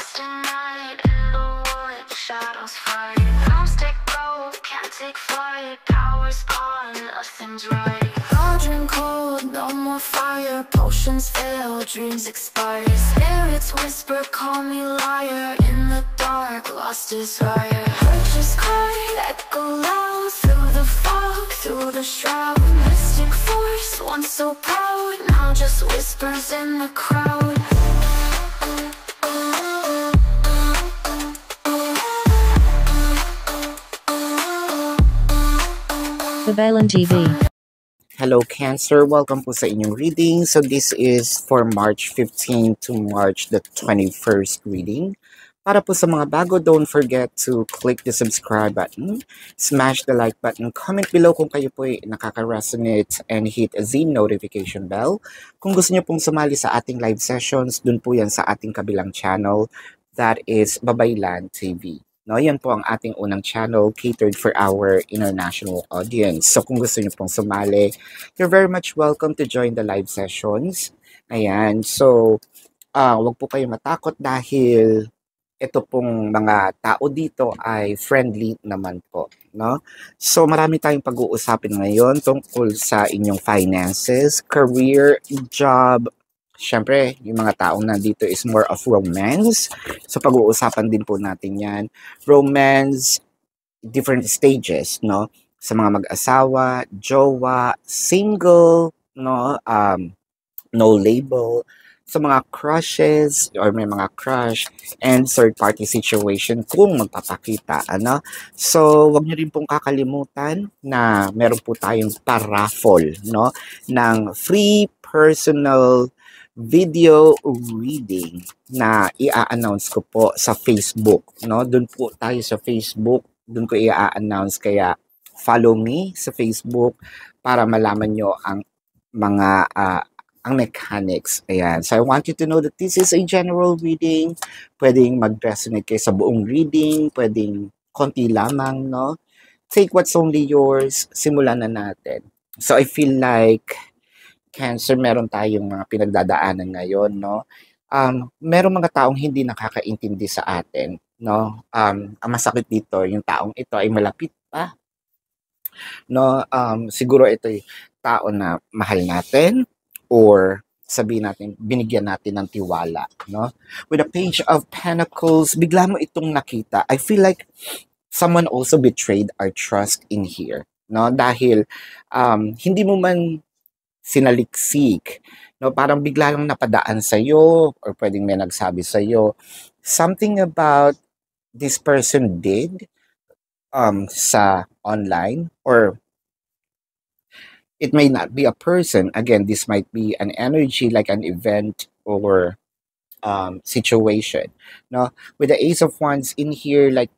lost in night, in the wood, shadows fight. Don't take gold, can't take flight. Power's gone, nothing's right. Cauldron cold, no more fire. Potions fail, dreams expire. Spirits whisper, call me liar. In the dark, lost desire. Purchase cry, echo loud. Through the fog, through the shroud. Mystic force, once so proud, now just whispers in the crowd. Babalan TV. Hello Cancer, welcome po sa inyong reading. So this is for March 15 to March the 21st reading. Para po sa mga bago, don't forget to click the subscribe button, smash the like button, comment below kung kayo po ay nakaka-resonate, and hit the notification bell. Kung gusto niyo pong sumali sa ating live sessions, dun po yan sa ating kabilang channel, that is Babaylan TV. No, yan po ang ating unang channel catered for our international audience. So kung gusto niyo pong sumali, you're very much welcome to join the live sessions. Ayan, so wag po kayo matakot dahil ito pong mga tao dito ay friendly naman po, no? So marami tayong pag-uusapin ngayon tungkol sa inyong finances, career, job. Siyempre, yung mga taong nandito is more of romance. So pag-uusapan din po natin yan. Romance, different stages, no? Sa mga mag-asawa, jowa, single, no? No label. Sa mga crushes or may mga crush, and third-party situation kung magpapakita, ano? So, wag niyo rin pong kakalimutan na meron po tayong paraffle, no? Ng free personal video reading na i-announce ko po sa Facebook, no? Doon po tayo sa Facebook, doon ko i-announce, kaya follow me sa Facebook para malaman nyo ang mga ang mechanics. Ayan. So I want you to know that this is a general reading. Pwedeng mag-resonate kayo sa buong reading, pwedeng konti lamang, no? Take what's only yours. Simulan na natin. So I feel like Cancer, meron tayong mga pinagdadaanan ngayon, no? Merong mga taong hindi nakakaintindi sa atin, no? Ang masakit dito, yung taong ito ay malapit pa, no? Siguro ito ay tao na mahal natin or sabihin natin, binigyan natin ng tiwala, no? With a Page of Pentacles, bigla mo itong nakita. I feel like someone also betrayed our trust in here, no? Dahil hindi mo man sinaliksik, no? Parang bigla lang napadaan sa'yo or pwedeng may nagsabi sa'yo something about this person did sa online, or it may not be a person. Again, this might be an energy like an event or situation, no? With the Ace of Wands in here, like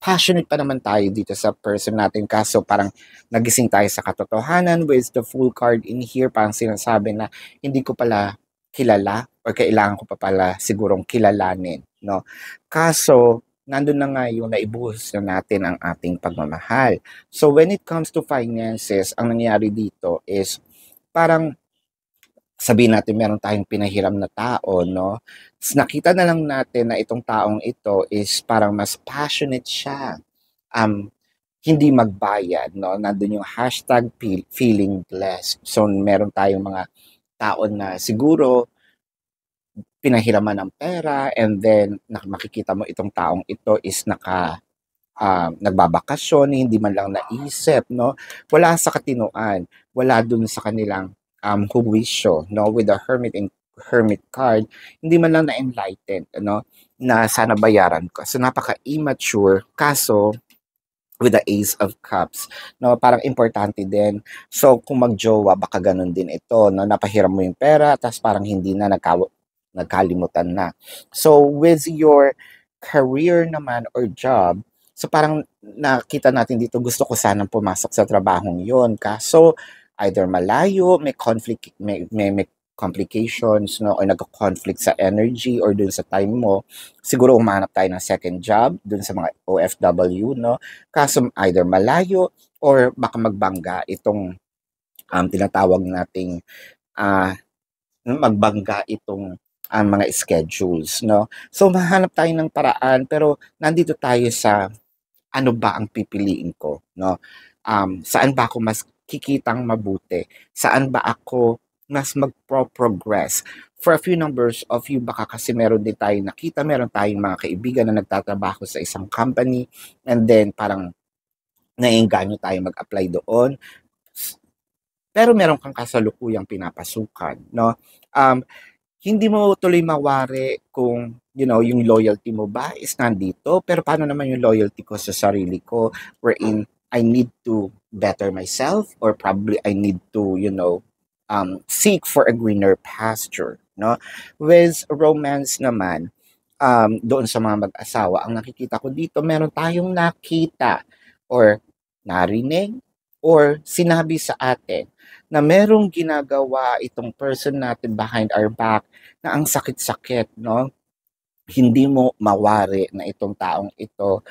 passionate pa naman tayo dito sa person natin, kaso parang nagising tayo sa katotohanan. With the Fool card in here, parang sinasabi na hindi ko pala kilala or kailangan ko pa pala sigurong kilalanin, no? Kaso nandun na nga yung naibuhos na natin ang ating pagmamahal. So when it comes to finances, ang nangyari dito is parang sabihin natin meron tayong pinahiram na tao, no? Nakita na lang natin na itong taong ito is parang mas passionate siya. Hindi magbayad, no? Nandun yung hashtag feeling blessed. So meron tayong mga tao na siguro pinahiraman ng pera, and then makikita mo itong taong ito is nagbabakasyon, hindi man lang naisip, no? Wala sa katinoan, wala dun sa kanilang huwisyo, no? With the hermit card, hindi man lang na-enlightened, no? Na sana bayaran ko. So napaka-immature, kaso with the Ace of Cups, no? Parang importante din. So kung magjowa, baka ganun din ito, no? Napahiram mo yung pera, tapos parang hindi na nagkalimutan na. So with your career naman or job, so parang nakita natin dito, gusto ko sanang pumasok sa trabahong yon, kaso either malayo, may conflict, may complications, no, or nagko-conflict sa energy or dun sa time mo. Siguro umanap tayo ng second job dun sa mga OFW, no? Kaso either malayo or baka magbangga itong tinatawag nating magbangga itong ang mga schedules, no? So, mahanap tayo ng paraan, pero nandito tayo sa ano ba ang pipiliin ko, no? Saan ba ako mas kikitang mabuti? Saan ba ako mas magpo-progress? For a few numbers of you, baka kasi meron din tayong nakita, meron tayong mga kaibigan na nagtatrabaho sa isang company, and then parang naiengganyo tayo mag-apply doon, pero meron kang kasalukuyang pinapasukan, no? Um, Hindi mo tuloy mawari kung, yung loyalty mo ba is nandito, pero paano naman yung loyalty ko sa sarili ko, wherein I need to better myself, or probably I need to, seek for a greener pasture, no? With romance naman, doon sa mga mag-asawa, ang nakikita ko dito, meron tayong nakita or narinig or sinabi sa atin na merong ginagawa itong person natin behind our back na ang sakit-sakit, no? Hindi mo mawari na itong taong ito,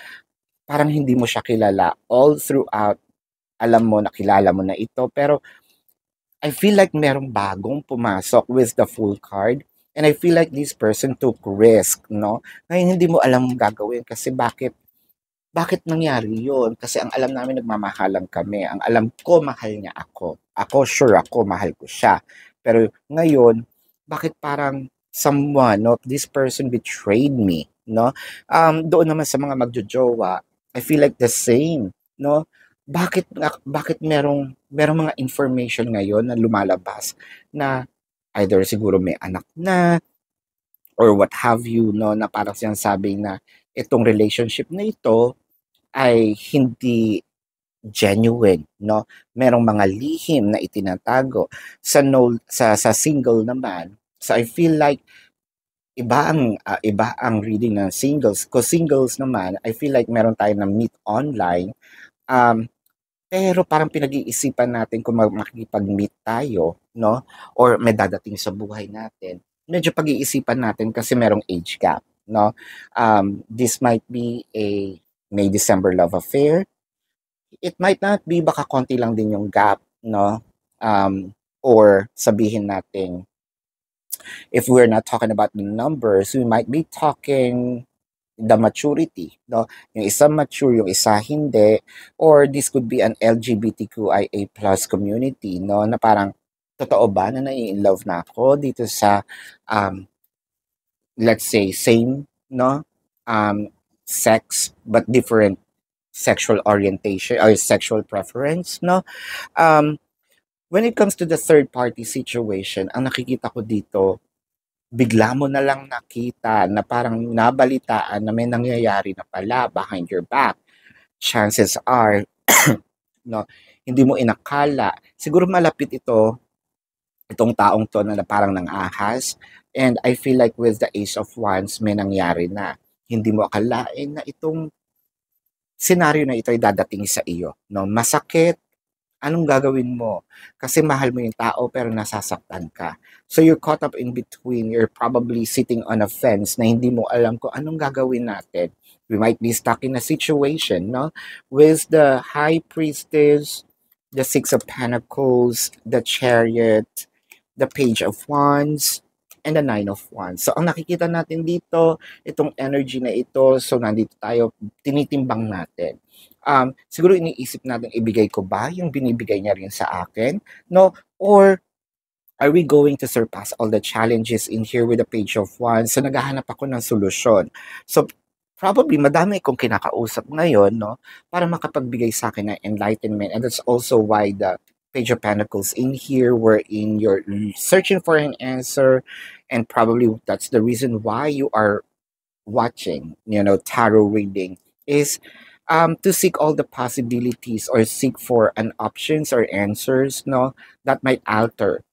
parang hindi mo siya kilala. All throughout, alam mo, nakilala mo na ito, pero I feel like merong bagong pumasok with the full card. And I feel like this person took risk, no? Ngayon hindi mo alam ang gagawin kasi bakit nangyari yun? Kasi ang alam namin nagmamahalan kami. Ang alam ko mahal niya ako. Ako sure ako mahal ko siya. Pero ngayon, bakit parang someone, no, this person betrayed me, no? Doon naman sa mga magjojowa, I feel like the same, no? Bakit merong mga information ngayon na lumalabas na either siguro may anak na or what have you, no, na parang sinasabi na itong relationship na ito ay hindi genuine, no? Merong mga lihim na itinatago. Sa single naman, so I feel like iba ang reading ng singles. Cause singles naman, I feel like meron tayo na meet online, um, pero parang pinag-iisipan natin kung makikipag-meet tayo, no? Or may dadating sa buhay natin. Medyo pag-iisipan natin kasi merong age gap, no? This might be a May-December love affair. It might not be, baka konti lang din yung gap, no? Or sabihin natin, if we're not talking about the numbers, we might be talking the maturity, no? Yung isa mature, yung isa hindi, or this could be an LGBTQIA plus community, no? Na parang, totoo ba na nai-inlove na ako dito sa, um, let's say, same, no? Sex, but different sexual orientation or sexual preference, no? Um, when it comes to the third party situation, ang nakikita ko dito, bigla mo na lang nakita na parang nabalitaan na may nangyayari na pala behind your back. Chances are, no, hindi mo inakala. Siguro malapit itong taong to na parang nang-ahas. And I feel like with the Ace of Wands, may nangyari na. Hindi mo akalain na itong senaryo na ito ay dadating sa iyo. No? Masakit, anong gagawin mo? Kasi mahal mo yung tao pero nasasaktan ka. So you're caught up in between. You're probably sitting on a fence na hindi mo alam kung anong gagawin natin. We might be stuck in a situation, no? With the High Priestess, the Six of Pentacles, the Chariot, the Page of Wands, and the Nine of Wands. So ang nakikita natin dito, itong energy na ito, so nandito tayo, tinitimbang natin. Siguro iniisip natin, ibigay ko ba yung binibigay niya rin sa akin? No? Or are we going to surpass all the challenges in here with the Page of Wands? So naghahanap ako ng solusyon. So probably madami kong kinakausap ngayon, no? Para makapagbigay sa akin ng enlightenment. And that's also why the Page of Pentacles in here, wherein you're searching for an answer, and probably that's the reason why you are watching, tarot reading, is to seek all the possibilities or seek for an options or answers, no, that might alter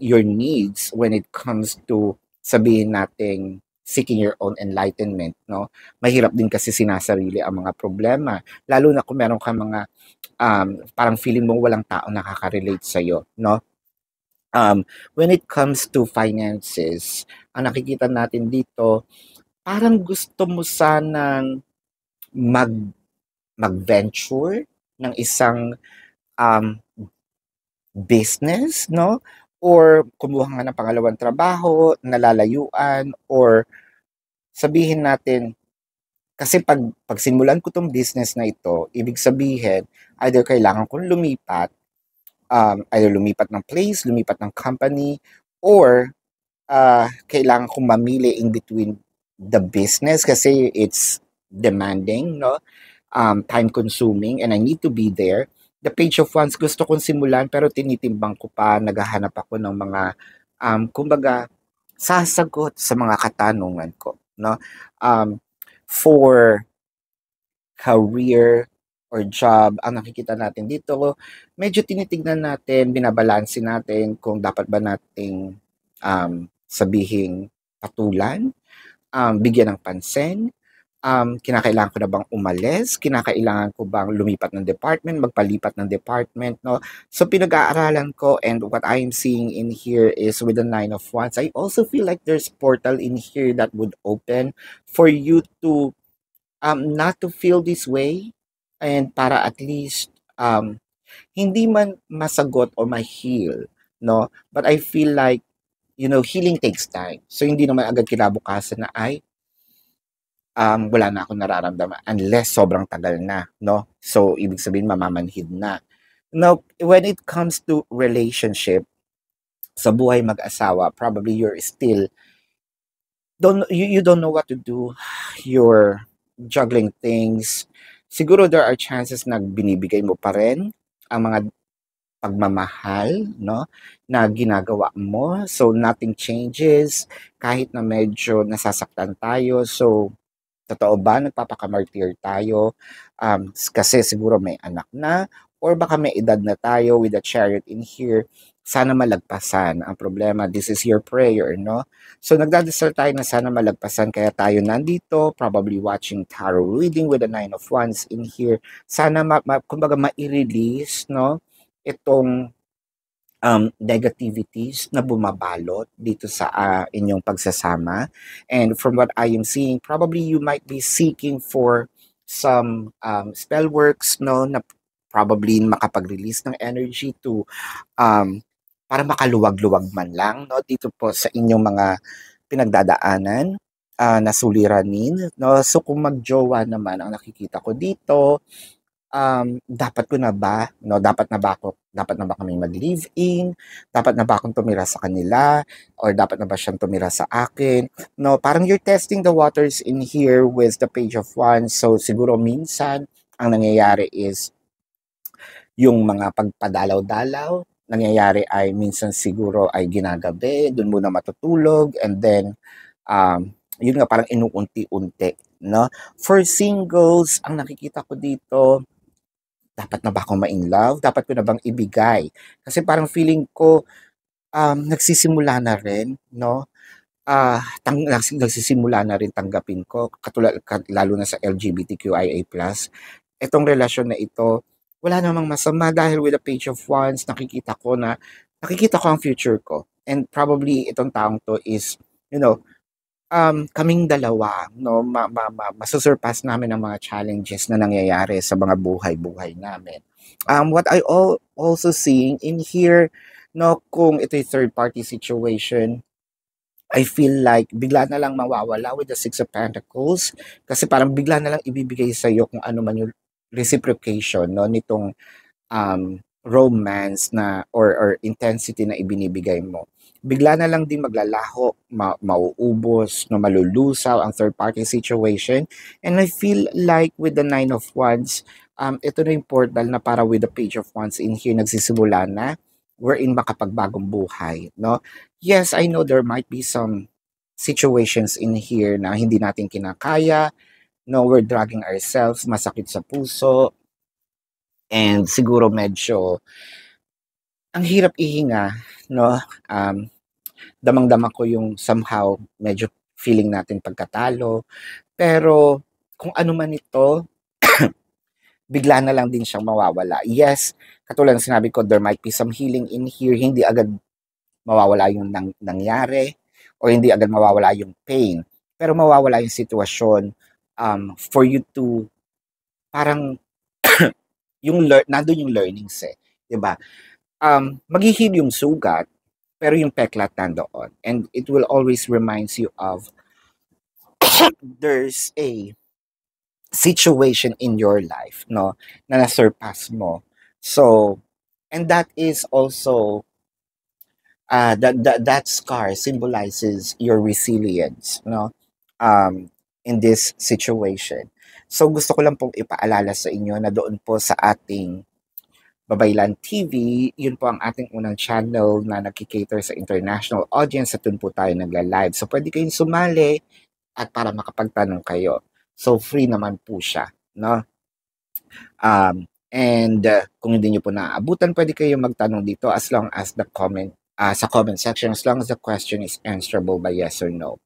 your needs when it comes to sabihin nating seeking your own enlightenment, no? Mahirap din kasi sinasarili ang mga problema, lalo na kung meron ka mga parang feeling mo walang tao nakaka-relate sa'yo, no? When it comes to finances, ang nakikita natin dito, parang gusto mo sanang mag mag-venture ng isang um, business, no? or kumuha nga ng pangalawang trabaho, nalalayuan, or sabihin natin, kasi pag simulan ko 'tong business na ito, ibig sabihin either kailangan kong lumipat, either lumipat ng place, lumipat ng company, or kailangan kong mamili in between the business kasi it's demanding, no? Time consuming, and I need to be there. The page of wands gusto kong simulan pero tinitimbang ko pa, naghahanap ako ng mga kumbaga sasagot sa mga katanungan ko, no? For career or job, ang nakikita natin dito, medyo tinitignan natin, binabalanse natin kung dapat ba nating sabihing patulan, bigyan ng pansin, kinakailangan ko na bang umalis, kinakailangan ko bang lumipat ng department, magpalipat ng department, no? So pinag-aaralan ko, and what I am seeing in here is with the Nine of Wands, I also feel like there's portal in here that would open for you to not to feel this way, and para at least hindi man masagot or ma-heal, no? But I feel like, healing takes time. So hindi naman agad kinabukasan na ay wala na akong nararamdaman unless sobrang tagal na, no? So ibig sabihin mamamanhid na. Now, when it comes to relationship, sa buhay mag-asawa, probably you're still you don't know what to do. You're juggling things. Siguro there are chances na binibigay mo pa rin ang mga pagmamahal, no, na ginagawa mo. So nothing changes kahit na medyo nasasaktan tayo. So totoo ba nagpapakamartir tayo kasi siguro may anak na, or baka may edad na tayo with the Chariot in here. Sana malagpasan ang problema. This is your prayer, no? So nagdadasal tayo na sana malagpasan, kaya tayo nandito, probably watching tarot reading with the Nine of Wands in here. Sana kumbaga ma-release, no, itong negativities na bumabalot dito sa inyong pagsasama. And from what I am seeing, probably you might be seeking for some spell works, no, na probably makapag-release ng energy to para makaluwag-luwag man lang, no, dito po sa inyong mga pinagdadaanan, na suliranin, no. So kung magjowa naman ang nakikita ko dito, dapat ko na ba, no, dapat na ba kami mag-live-in, dapat na ba akong tumira sa kanila, or dapat na ba siyang tumira sa akin, no? Parang you're testing the waters in here with the Page of Wands. So siguro minsan ang nangyayari is yung mga pagpadalaw-dalaw, nangyayari ay minsan siguro ay ginagabi, dun muna matutulog, and then yun nga, parang inuunti-unti, no? For singles, ang nakikita ko dito, dapat na ba akong ma-in love? Dapat ko na bang ibigay? Kasi parang feeling ko nagsisimula na rin, no? Nagsisimula na rin tanggapin ko, lalo na sa LGBTQIA+. Itong relasyon na ito, wala namang masama dahil with the Page of Wands, nakikita ko ang future ko. And probably itong taong to is, kaming dalawa, no, masusurpass namin ang mga challenges na nangyayari sa mga buhay-buhay namin. What I also seeing in here, no, kung ito'y third party situation, I feel like bigla na lang mawawala with the Six of Pentacles, kasi parang bigla na lang ibibigay sa iyo kung ano man yung reciprocation, no, nitong romance na or intensity na ibinibigay mo. Bigla na lang din maglalaho, mauubos, no, malulusaw ang third party situation. And I feel like with the Nine of Wands, ito na yung portal na para with the Page of Wands in here, nagsisimula na wherein makapagbagong buhay, no? Yes, I know there might be some situations in here na hindi natin kinakaya, no, we're dragging ourselves, masakit sa puso, and siguro medyo ang hirap ihinga, no? Damang-dama ko yung somehow medyo feeling natin pagkatalo, pero kung ano man ito, bigla na lang din siyang mawawala. Yes, katulad ng sinabi ko, there might be some healing in here, hindi agad mawawala yung nangyari, o hindi agad mawawala yung pain, pero mawawala yung sitwasyon for you to parang nandun yung learnings, 'di ba? Maghihil yung sugat, pero yung peklat nandoon. And it will always reminds you of there's a situation in your life, no, na na-surpass mo. So, and that is also that scar symbolizes your resilience, no, in this situation. So gusto ko lang pong ipaalala sa inyo na doon po sa ating Babaylan TV, yun po ang ating unang channel na nagki-cater sa international audience at doon po tayo nagla-live. So pwede kayong sumali at para makapagtanong kayo. So free naman po siya, no? Kung hindi niyo po naaabutan, pwede kayong magtanong dito as long as the comment sa comment section, as long as the question is answerable by yes or no.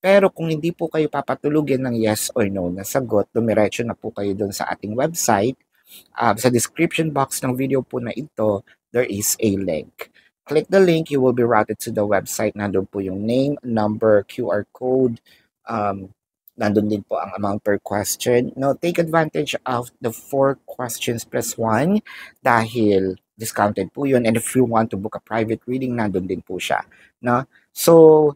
Pero kung hindi po kayo papatulugin ng yes or no na sagot, dumiretso na po kayo doon sa ating website. Sa description box ng video po na ito, there is a link. Click the link, you will be routed to the website. Nandun po yung name, number, QR code. Nandun din po ang amount per question. No, take advantage of the 4 questions plus 1 dahil discounted po yun. And if you want to book a private reading, nandun din po siya. No? So,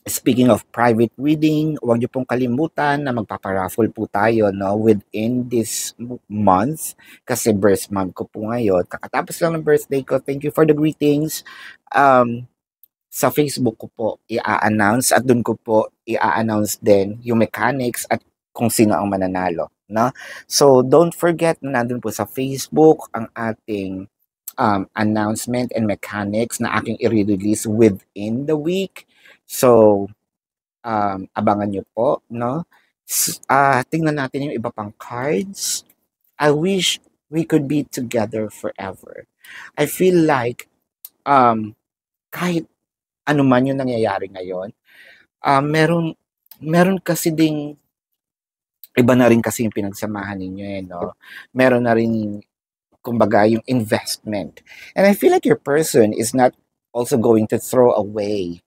speaking of private reading, huwag niyo pong kalimutan na magpaparaffle po tayo, no, within this month kasi birth month ko po ngayon. Kakatapos lang ng birthday ko. Thank you for the greetings. Sa Facebook ko po i-announce at doon ko po i-announce din yung mechanics at kung sino ang mananalo, no? So don't forget na nandun po sa Facebook ang ating announcement and mechanics na aking i-release within the week. So abangan nyo po, no? Tingnan natin yung iba pang cards. I wish we could be together forever. I feel like kahit ano man yung nangyayari ngayon, meron kasi ding iba na rin kasi yung pinagsamahan ninyo, no? Meron na rin, kumbaga, yung investment. And I feel like your person is not also going to throw away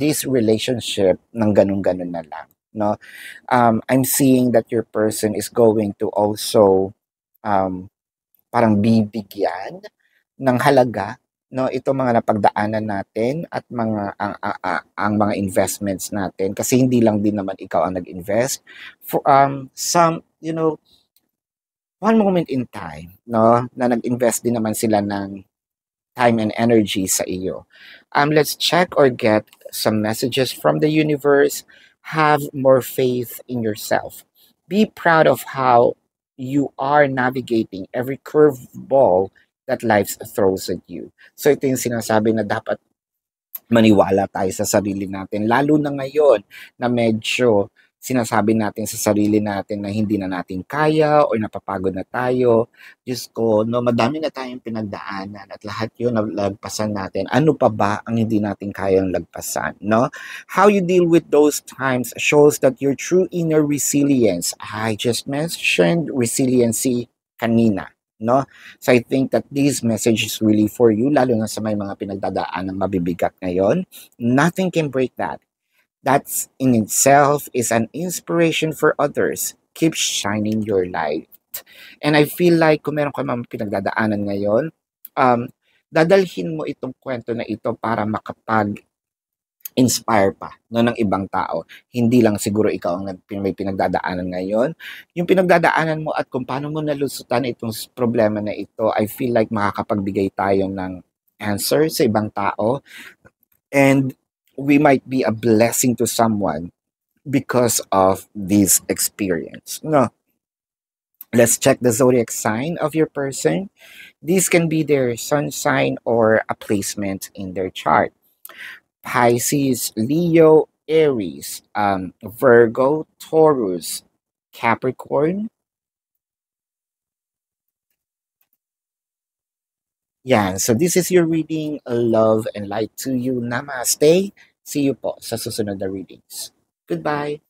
this relationship ng ganun-ganun na lang, no? I'm seeing that your person is going to also parang bibigyan ng halaga, no, ito mga napagdaanan natin at ang mga investments natin kasi hindi lang din naman ikaw ang nag-invest for some, one moment in time, no, na nag-invest din naman sila ng time and energy sa iyo. Let's check or get some messages from the universe. Have more faith in yourself. Be proud of how you are navigating every curveball that life throws at you. So ito yung sinasabi na dapat maniwala tayo sa sarili natin. Lalo na ngayon na medyo sinasabi natin sa sarili natin na hindi na natin kaya o napapagod na tayo. Diyos ko, no, madami na tayong pinagdaanan at lahat yun nalagpasan natin. Ano pa ba ang hindi natin kayang lagpasan, no? How you deal with those times shows that your true inner resilience. I just mentioned resiliency kanina, no? So I think that this message is really for you, lalo na sa may mga pinagdadaan ng mabibigat ngayon. Nothing can break that. That in itself is an inspiration for others. Keep shining your light. And I feel like kung meron ka mga pinagdadaanan ngayon, dadalhin mo itong kwento na ito para makapag-inspire pa, no, ng ibang tao. Hindi lang siguro ikaw ang may pinagdadaanan ngayon. Yung pinagdadaanan mo at kung paano mo nalusutan itong problema na ito, I feel like makakapagbigay tayo ng answer sa ibang tao. And we might be a blessing to someone because of this experience. No. Let's check the zodiac sign of your person. This can be their sun sign or a placement in their chart. Pisces, Leo, Aries, Virgo, Taurus, Capricorn. Yan. So this is your reading. Love and light to you. Namaste. See you po sa susunod na readings. Goodbye.